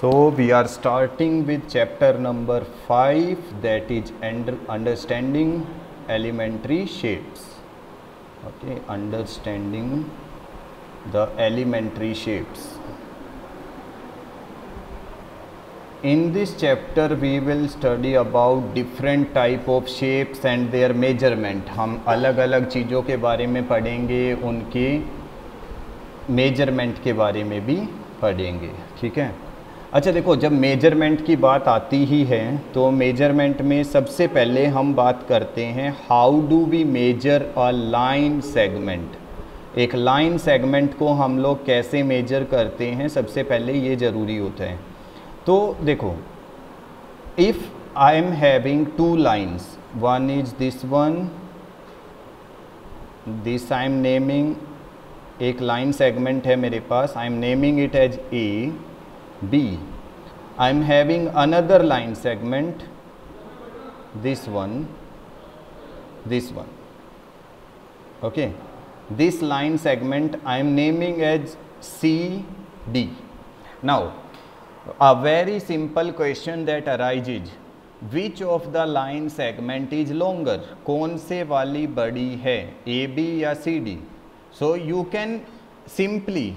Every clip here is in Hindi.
So we are starting with chapter number 5, that is understanding elementary shapes. Okay, understanding the elementary shapes. In this chapter we will study about different type of shapes and their measurement. हम अलग अलग चीज़ों के बारे में पढ़ेंगे, उनके मेजरमेंट के बारे में भी पढ़ेंगे. ठीक है. अच्छा देखो, जब मेजरमेंट की बात आती ही है तो मेजरमेंट में सबसे पहले हम बात करते हैं how do we measure a line segment. एक लाइन सेगमेंट को हम लोग कैसे मेजर करते हैं, सबसे पहले ये ज़रूरी होता है. तो देखो, if I am having two lines, one is this one, this I am naming, एक लाइन सेगमेंट है मेरे पास, I am naming it as A B. I am having another line segment, this one. Okay, this line segment I am naming as CD. Now a very simple question that arises, which of the line segment is longer? कौन से वाली बड़ी है, AB या CD? So you can simply,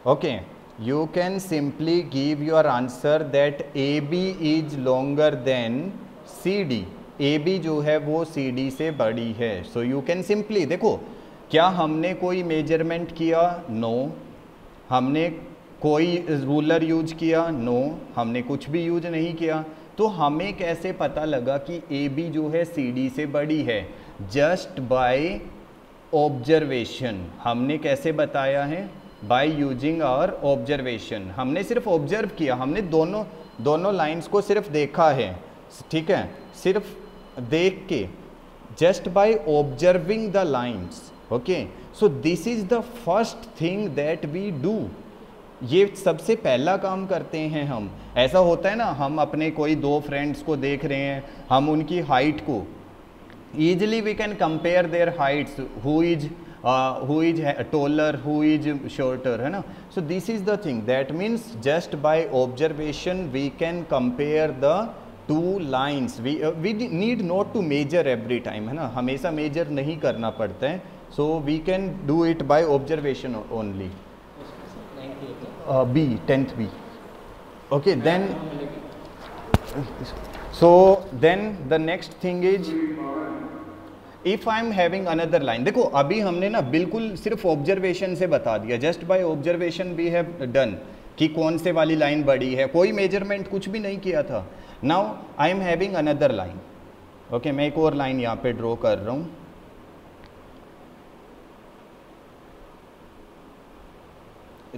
okay, you can simply give your answer that AB is longer than CD. AB जो है वो CD से बड़ी है. So you can simply, देखो, क्या हमने कोई मेजरमेंट किया? नो. हमने कोई रूलर यूज किया? नो. हमने कुछ भी यूज नहीं किया. तो हमें कैसे पता लगा कि AB जो है CD से बड़ी है? Just by observation. हमने कैसे बताया है? By using our observation. हमने सिर्फ ऑब्जर्व किया, हमने दोनों लाइंस को सिर्फ देखा है. ठीक है, सिर्फ देख के, just by observing the lines. Okay, so this is the first thing that we do. ये सबसे पहला काम करते हैं हम. ऐसा होता है ना, हम अपने कोई दो फ्रेंड्स को देख रहे हैं, हम उनकी हाइट को easily we can compare their heights, who is taller, who is shorter, है ना. So this is the thing, that means just by observation we can compare the two lines. We need not to measure every time, है ना, हमेशा मेजर नहीं करना पड़ता है. So we can do it by observation only. B, 10th B. Okay, then so then the next thing is, if I am having another line. देखो, अभी हमने ना बिल्कुल सिर्फ ऑब्जर्वेशन से बता दिया, just by observation we have done कि कौन से वाली लाइन बड़ी है, कोई मेजरमेंट कुछ भी नहीं किया था. Now I am having another line. Okay, मैं एक और लाइन यहाँ पे ड्रॉ कर रहा हूँ.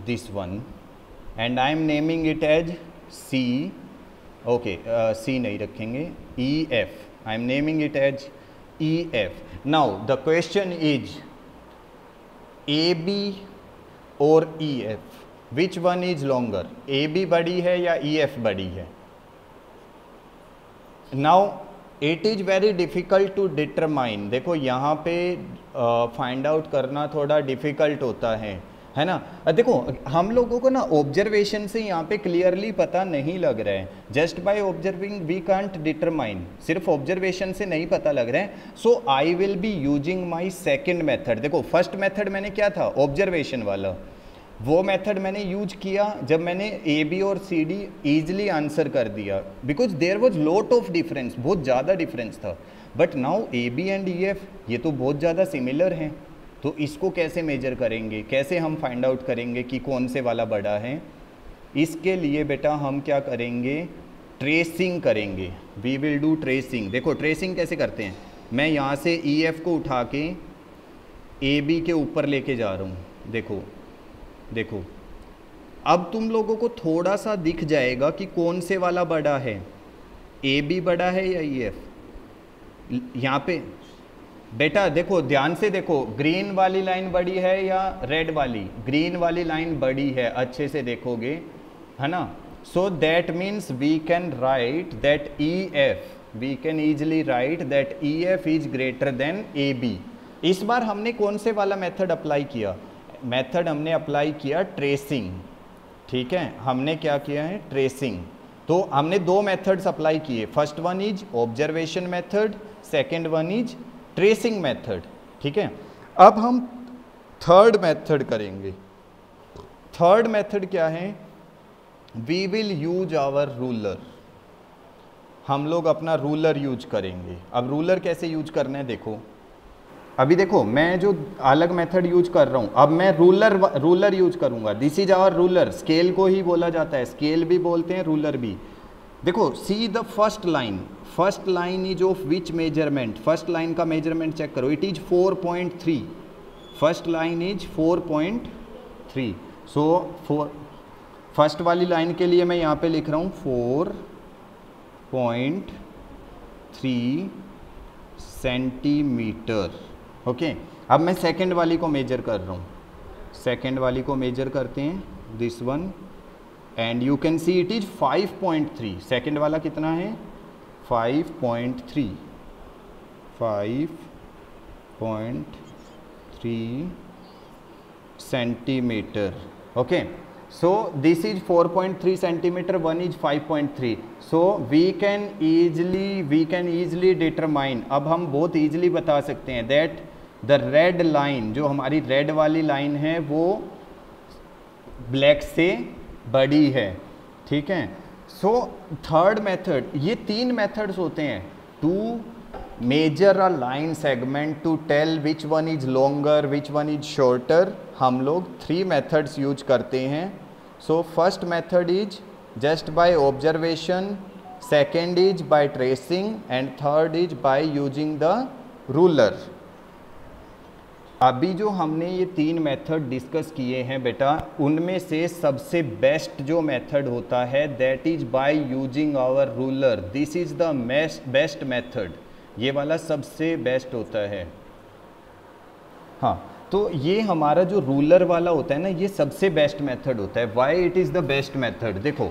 This one, and I am naming it as C. Okay, C नहीं रखेंगे, EF. I am naming it as EF. Now the question is AB or EF, which one is longer? AB बड़ी है या EF बड़ी है? Now it is very difficult to determine. देखो, यहाँ पे फाइंड आउट करना थोड़ा डिफ़िकल्ट होता है ना. देखो, हम लोगों को ना ऑब्जर्वेशन से यहाँ पे क्लियरली पता नहीं लग रहा है. Just by observing we can't determine, सिर्फ ऑब्जर्वेशन से नहीं पता लग रहा है. So I will be using my second method. देखो, फर्स्ट मेथड मैंने क्या था, ऑब्जर्वेशन वाला, वो मेथड मैंने यूज किया जब मैंने AB और CD ईजिली आंसर कर दिया, because there was lot of difference, बहुत ज़्यादा डिफरेंस था. But now AB and EF ये तो बहुत ज़्यादा सिमिलर हैं. तो इसको कैसे मेजर करेंगे, कैसे हम फाइंड आउट करेंगे कि कौन से वाला बड़ा है? इसके लिए बेटा हम क्या करेंगे, ट्रेसिंग करेंगे. We will do tracing. देखो, ट्रेसिंग कैसे करते हैं, मैं यहाँ से EF को उठा के AB के ऊपर लेके जा रहा हूँ. देखो, अब तुम लोगों को थोड़ा सा दिख जाएगा कि कौन से वाला बड़ा है, AB बड़ा है या EF. यहाँ पे बेटा देखो, ध्यान से देखो, ग्रीन वाली लाइन बड़ी है या रेड वाली? ग्रीन वाली लाइन बड़ी है, अच्छे से देखोगे, है ना. So that means we can write that EF, we can easily write that EF is greater than AB. इस बार हमने कौन से वाला मेथड अप्लाई किया? मेथड हमने अप्लाई किया ट्रेसिंग. ठीक है, हमने क्या किया है, ट्रेसिंग। तो हमने दो मेथड्स अप्लाई किए, first one is observation method, second one is tracing method. ठीक है, अब हम थर्ड मेथड करेंगे। थर्ड मेथड क्या है, we will use our ruler. हम लोग अपना रूलर यूज करेंगे। अब रूलर कैसे यूज करना है, देखो अभी देखो मैं जो अलग मेथड यूज कर रहा हूं, अब मैं रूलर यूज करूंगा। This is our ruler, scale को ही बोला जाता है, स्केल भी बोलते हैं, रूलर भी। देखो see the first line is of which measurement, first line का मेजरमेंट चेक करो, it is 4.3, first line is 4.3। So first वाली लाइन के लिए मैं यहाँ पे लिख रहा हूँ 4.3 सेंटीमीटर। ओके, अब मैं सेकंड वाली को मेजर कर रहा हूँ, सेकंड वाली को मेजर करते हैं, this one, and you can see it is 5.3। Second वाला कितना है, 5.3 centimetre. Okay, so this is 4.3 centimeter, one is 5.3, so we can easily determine, अब हम बहुत easily बता सकते हैं that the red line, जो हमारी रेड वाली लाइन है वो ब्लैक से बड़ी है। ठीक है, सो थर्ड मेथड, ये तीन मेथड्स होते हैं to measure a line segment, to tell which one is longer which one is shorter. हम लोग 3 मेथड्स यूज करते हैं। So first method is just by observation, second is by tracing and third is by using the ruler। अभी जो हमने ये 3 मेथड डिस्कस किए हैं बेटा, उनमें से सबसे बेस्ट जो मेथड होता है that is by using our ruler. This is the best method, ये वाला सबसे बेस्ट होता है। हाँ, तो ये हमारा जो रूलर वाला होता है ना, ये सबसे बेस्ट मेथड होता है। Why it is the best method, देखो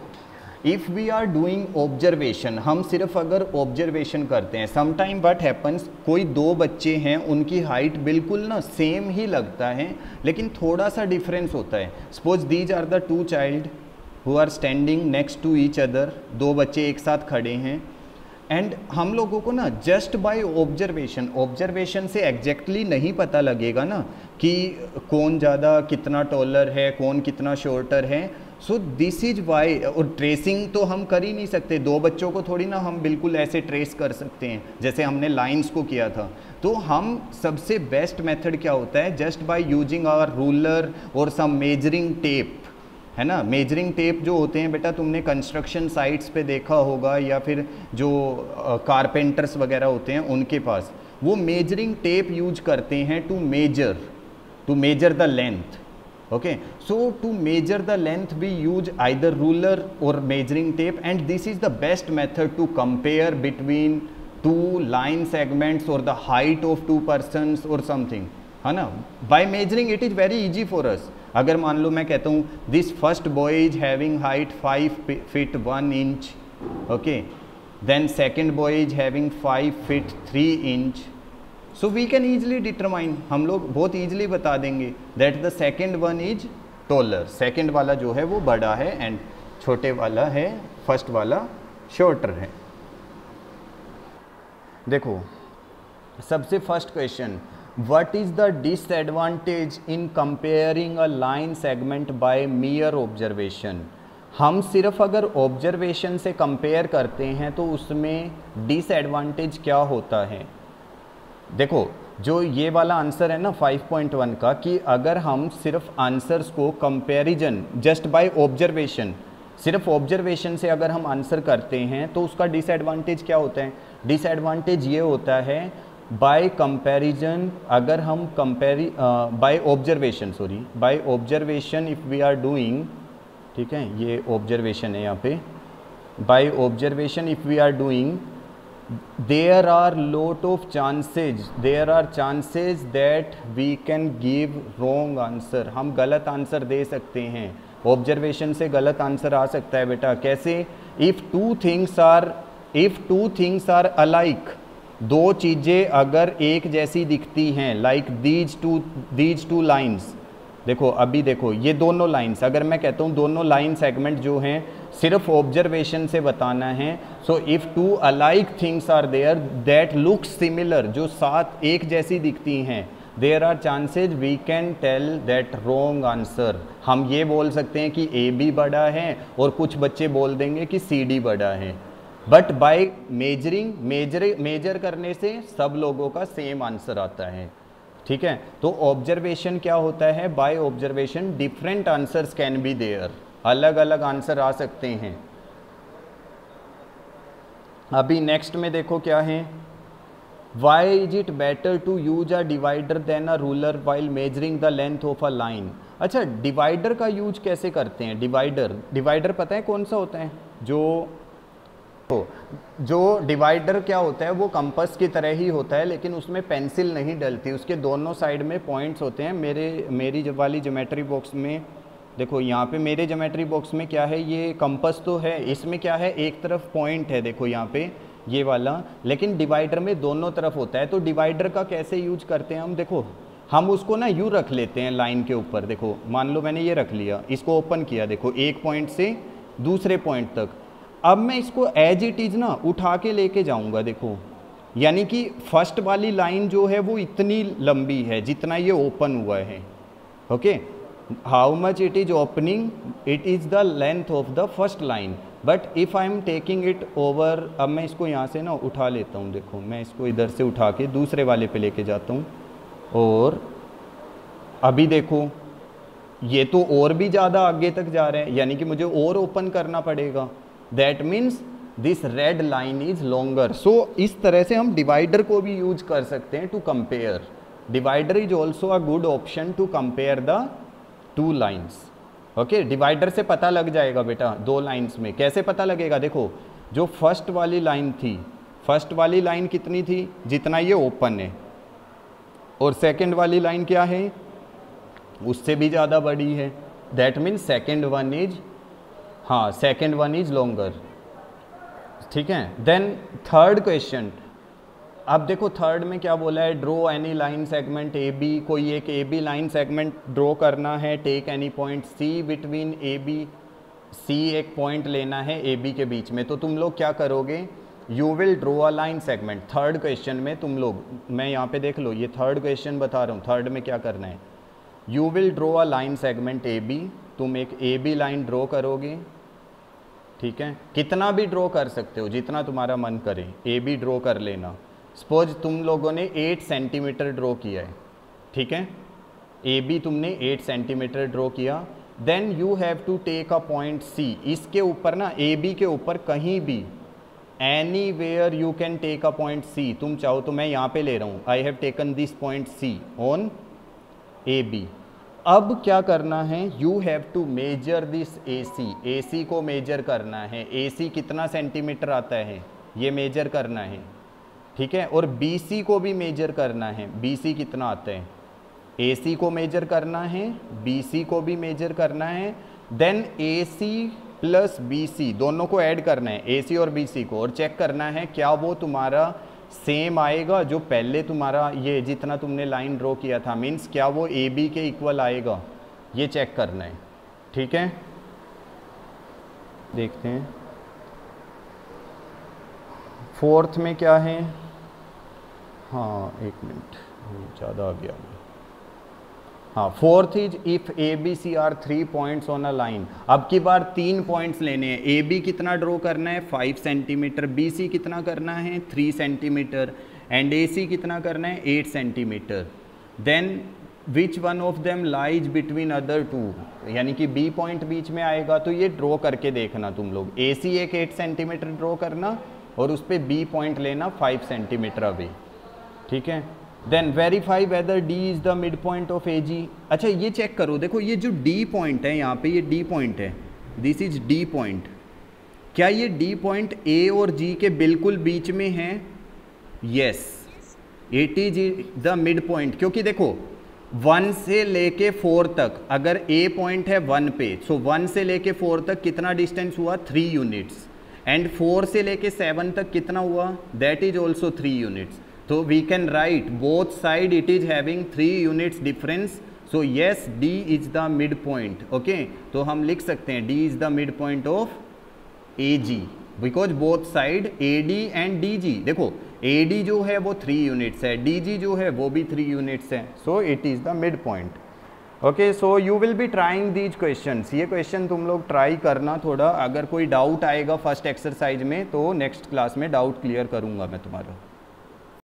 if we are doing observation, हम सिर्फ अगर ऑब्जर्वेशन करते हैं, समटाइम व्हाट हैपन्स, कोई 2 बच्चे हैं, उनकी हाइट बिल्कुल ना सेम ही लगता है लेकिन थोड़ा सा डिफरेंस होता है। Suppose these are the 2 child who are standing next to each other, 2 बच्चे एक साथ खड़े हैं, एंड हम लोगों को ना जस्ट बाय ऑब्जर्वेशन से एग्जैक्टली नहीं पता लगेगा ना कि कौन ज़्यादा कितना टॉलर है, कौन कितना शॉर्टर है। सो दिस इज वाई, और ट्रेसिंग तो हम कर ही नहीं सकते, 2 बच्चों को थोड़ी ना हम बिल्कुल ऐसे ट्रेस कर सकते हैं जैसे हमने लाइंस को किया था। तो हम सबसे बेस्ट मेथड क्या होता है, just by using our ruler और सम मेजरिंग टेप, है ना। मेजरिंग टेप जो होते हैं बेटा, तुमने कंस्ट्रक्शन साइट्स पे देखा होगा या फिर जो कारपेंटर्स वगैरह होते हैं उनके पास, वो मेजरिंग टेप यूज करते हैं to measure the length. Okay, so to measure the length we use either ruler और measuring tape, and this is the best method to compare between 2 line segments और द हाइट ऑफ 2 पर्सन्स और समथिंग, है ना। By measuring it is very easy for us. अगर मान लो मैं कहता हूँ this first boy is having height 5 feet 1 inch, okay, then second boy is having 5 feet 3 inch, so we can easily determine, हम लोग बहुत ईजिली बता देंगे that the second one is taller, सेकेंड वाला जो है वो बड़ा है एंड छोटे वाला है, फर्स्ट वाला शॉर्टर है। देखो सबसे first question, What is the disadvantage in comparing a line segment by mere observation? हम सिर्फ अगर ऑब्जर्वेशन से कंपेयर करते हैं तो उसमें डिसएडवांटेज क्या होता है। देखो जो ये वाला आंसर है ना 5.1 का, कि अगर हम सिर्फ आंसर्स को कंपैरिजन जस्ट बाय ऑब्जर्वेशन, सिर्फ ऑब्जर्वेशन से अगर हम आंसर करते हैं तो उसका डिसएडवांटेज क्या होता है। डिसएडवांटेज ये होता है बाय कंपैरिजन, अगर हम by observation if we are doing, ठीक है ये ऑब्जर्वेशन है यहाँ पे, by observation if we are doing, there are chances that we can give wrong answer, हम गलत आंसर दे सकते हैं। ऑब्जर्वेशन से गलत आंसर आ सकता है बेटा, कैसे, if two things are alike, 2 चीज़ें अगर एक जैसी दिखती हैं, लाइक दीज टू लाइन्स, देखो अभी देखो ये दोनों लाइंस, अगर मैं कहता हूँ दोनों लाइन सेगमेंट जो हैं सिर्फ ऑब्जर्वेशन से बताना है, so if two alike things are there that look similar, जो साथ एक जैसी दिखती हैं, there are chances we can tell that wrong answer. हम ये बोल सकते हैं कि ए बी बड़ा है और कुछ बच्चे बोल देंगे कि सी डी बड़ा है, बट बाय मेजर करने से सब लोगों का सेम आंसर आता है। ठीक है, तो ऑब्जर्वेशन क्या होता है, by observation different answers can be there, अलग अलग आंसर आ सकते हैं। अभी नेक्स्ट में देखो क्या है, why is it better to use a divider than a ruler while measuring the length of a line. अच्छा, डिवाइडर का यूज कैसे करते हैं? डिवाइडर पता है कौन सा होता है? जो डिवाइडर क्या होता है, वो कंपास की तरह ही होता है, लेकिन उसमें पेंसिल नहीं डलती, उसके दोनों साइड में पॉइंट्स होते हैं। मेरी वाली ज्योमेट्री बॉक्स में देखो, यहाँ पे मेरे ज्योमेट्री बॉक्स में क्या है, ये कंपास तो है, इसमें क्या है, एक तरफ पॉइंट है, देखो यहाँ पे ये वाला, लेकिन डिवाइडर में दोनों तरफ होता है। तो डिवाइडर का कैसे यूज करते हैं हम? देखो हम उसको ना यूँ रख लेते हैं लाइन के ऊपर, देखो मान लो मैंने ये रख लिया, इसको ओपन किया, देखो एक पॉइंट से दूसरे पॉइंट तक। अब मैं इसको एज इट इज़ ना उठा के लेके जाऊंगा, देखो यानी कि फर्स्ट वाली लाइन जो है वो इतनी लंबी है जितना ये ओपन हुआ है। Okay, how much it is opening, it is the length of the first line, but if I am taking it over, अब मैं इसको यहाँ से ना उठा लेता हूँ, देखो मैं इसको इधर से उठा के दूसरे वाले पे लेके जाता हूँ, और अभी देखो ये तो और भी ज़्यादा आगे तक जा रहे हैं, यानी कि मुझे और ओपन करना पड़ेगा। That means this red line is longer. So इस तरह से हम डिवाइडर को भी यूज कर सकते हैं to compare. Divider is also a good option to compare the two lines. Okay, divider से पता लग जाएगा बेटा दो लाइन्स में। कैसे पता लगेगा? देखो जो फर्स्ट वाली लाइन थी, फर्स्ट वाली लाइन कितनी थी, जितना ये ओपन है, और सेकेंड वाली लाइन क्या है, उससे भी ज़्यादा बड़ी है। That means second one is, हाँ सेकेंड वन इज लॉन्गर। ठीक है, देन थर्ड क्वेश्चन, अब देखो थर्ड में क्या बोला है, draw any line segment A B, कोई एक A B line segment draw करना है, take any point C between A B, C एक पॉइंट लेना है ए बी के बीच में। तो तुम लोग क्या करोगे, you will draw a line segment. Third question में तुम लोग, मैं यहाँ पे देख लो, ये थर्ड क्वेश्चन बता रहा हूँ, थर्ड में क्या करना है, you will draw a line segment A B, तुम एक ए बी लाइन ड्रॉ करोगे। ठीक है, कितना भी ड्रॉ कर सकते हो, जितना तुम्हारा मन करे, ए बी ड्रॉ कर लेना। सपोज तुम लोगों ने 8 सेंटीमीटर ड्रॉ किया है, ठीक है, ए बी तुमने 8 सेंटीमीटर ड्रॉ किया, then you have to take a point C. इसके ऊपर ना, ए बी के ऊपर कहीं भी, anywhere you can take a point C. तुम चाहो तो मैं यहाँ पे ले रहा हूँ, I have taken this point C on A B. अब क्या करना है, you have to measure this A C, A C को मेजर करना है। ए सी कितना सेंटीमीटर आता है, ये मेजर करना है। ठीक है, और बी सी को भी मेजर करना है, बी सी कितना आता है, ए सी को मेजर करना है, बी सी को भी मेजर करना है। देन ए सी प्लस बी सी दोनों को ऐड करना है, ए सी और बी सी को, और चेक करना है क्या वो तुम्हारा सेम आएगा जो पहले तुम्हारा ये जितना तुमने लाइन ड्रॉ किया था, मीन्स क्या वो ए बी के इक्वल आएगा, ये चेक करना है। ठीक है, देखते हैं फोर्थ में क्या है। हाँ एक मिनट, ज़्यादा आ गया। हाँ, fourth is if A B C are 3 points on a line. अब की बार 3 पॉइंट्स लेने हैं। ए बी कितना ड्रॉ करना है, 5 सेंटीमीटर, बी सी कितना करना है, 3 सेंटीमीटर, एंड ए सी कितना करना है, 8 centimetre. Then which one of them lies between other two, यानी कि बी पॉइंट बीच में आएगा, तो ये ड्रॉ करके देखना तुम लोग। ए सी एक 8 सेंटीमीटर ड्रॉ करना और उस पर बी पॉइंट लेना 5 सेंटीमीटर अभी। ठीक है, then verify whether D is the mid point of A G. अच्छा ये चेक करो, देखो ये जो डी पॉइंट है यहाँ पे, ये डी पॉइंट है, दिस इज डी पॉइंट। क्या ये डी पॉइंट ए और जी के बिल्कुल बीच में है? Yes, it is the mid point. क्योंकि देखो 1 से लेके 4 तक, अगर ए पॉइंट है 1 पे, सो 1 से लेके 4 तक कितना डिस्टेंस हुआ, 3 यूनिट्स, एंड 4 से लेके 7 तक कितना हुआ, दैट इज ऑल्सो 3 यूनिट्स। तो we can write both side it is having 3 units difference, so yes D is the mid point. Okay, तो हम लिख सकते हैं D is the mid point of A G, because both side A D and D G. देखो ए डी जो है वो 3 यूनिट्स है, डी जी जो है वो भी 3 यूनिट्स है. So it is the mid point. Okay, so you will be trying these questions. ये क्वेश्चन तुम लोग ट्राई करना थोड़ा. अगर कोई डाउट आएगा फर्स्ट एक्सरसाइज में तो नेक्स्ट क्लास में डाउट क्लियर करूंगा मैं तुम्हारा.